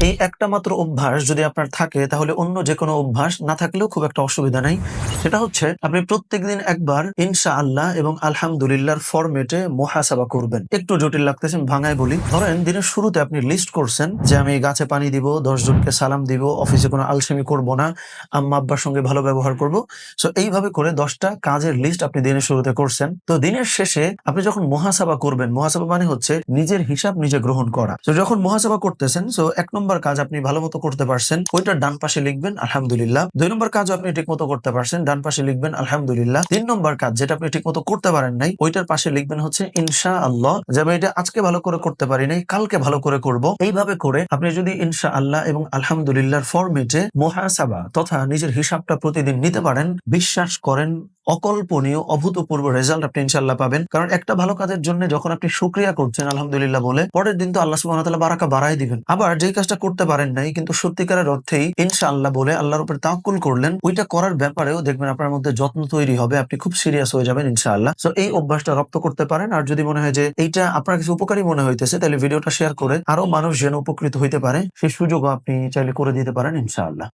এই একটা মাত্র অভ্যাস যদি আপনার থাকে তাহলে অন্য যে কোনো অভ্যাস না থাকলেও খুব একটা অসুবিধা নাই। সেটা হচ্ছে আপনি প্রত্যেকদিন একবার ইনশাআল্লাহ এবং আলহামদুলিল্লাহর ফরম্যাটে মুহাসাবা করবেন। একটু জটিল লাগতেছে, আমি ভাঙায় বলি। ধরেন দিনের শুরুতে আপনি লিস্ট করছেন যে আমি গাছে পানি দিব, ১০ জনকে সালাম দিব, অফিসে কোনো আলসেমি করব না, আম্মা আব্বার সঙ্গে ভালো ব্যবহার করব। সো এইভাবে করে ১০টা কাজের লিস্ট আপনি দিনের শুরুতে করছেন। তো দিনের শেষে আপনি যখন মুহাসাবা করবেন, মুহাসাবা মানে হচ্ছে নিজের হিসাব নিজে গ্রহণ করা। তো যখন মুহাসাবা করতেছেন, সো ১ নম্বর কাজ আপনি ভালোমতো করতে পারছেন, ওইটার ডান পাশে লিখবেন আলহামদুলিল্লাহ। ২ নম্বর কাজও আপনি ঠিকমতো করতে পারছেন, ডান পাশে লিখবেন আলহামদুলিল্লাহ। ৩ নম্বর কাজ যেটা আপনি ঠিকমতো করতে পারেন নাই, ওইটার পাশে লিখবেন হচ্ছে ইনশাআল্লাহ, যে আমি এটা আজকে ভালো করে করতে পারি নাই, কালকে ভালো করে করব। এইভাবে করে আপনি যদি ইনশাআল্লাহ এবং আলহামদুলিল্লাহর ফরম্যাটে মুহাসাবা তথা নিজের হিসাবটা প্রতিদিন নিতে পারেন, বিশ্বাস করেন অকল্পনীয় অভূতপূর্ব রেজাল্ট আপনি ইনশাআল্লাহ পাবেন। কারণ একটা ভালো কাজের জন্য যখন আপনি শুকরিয়া করছেন আলহামদুলিল্লাহ বলে, পরের দিন তো আল্লাহ সুবহানাহু ওয়া তাআলা বারাকা বাড়ায় দিবেন। আবার যেই কাজটা করতে পারেন নাই কিন্তু সত্যিকারের অর্থেই ইনশাআল্লাহ বলে আল্লাহর উপর তাওয়াক্কুল করলেন, ওইটা করার ব্যাপারেও দেখবেন আপনার মধ্যে যত্ন তৈরি হবে, আপনি খুব সিরিয়াস হয়ে যাবেন ইনশাআল্লাহ। সো এই অভ্যাসটা রপ্ত করতে পারেন। আর যদি মনে হয় যে এইটা আপনার কাছে উপকারী মনে হইতেছে, তাহলে ভিডিওটা শেয়ার করে আরো মানুষ যেন উপকৃত হইতে পারে সেই সুযোগও আপনি চাইলে করে দিতে পারেন ইনশাআল্লাহ।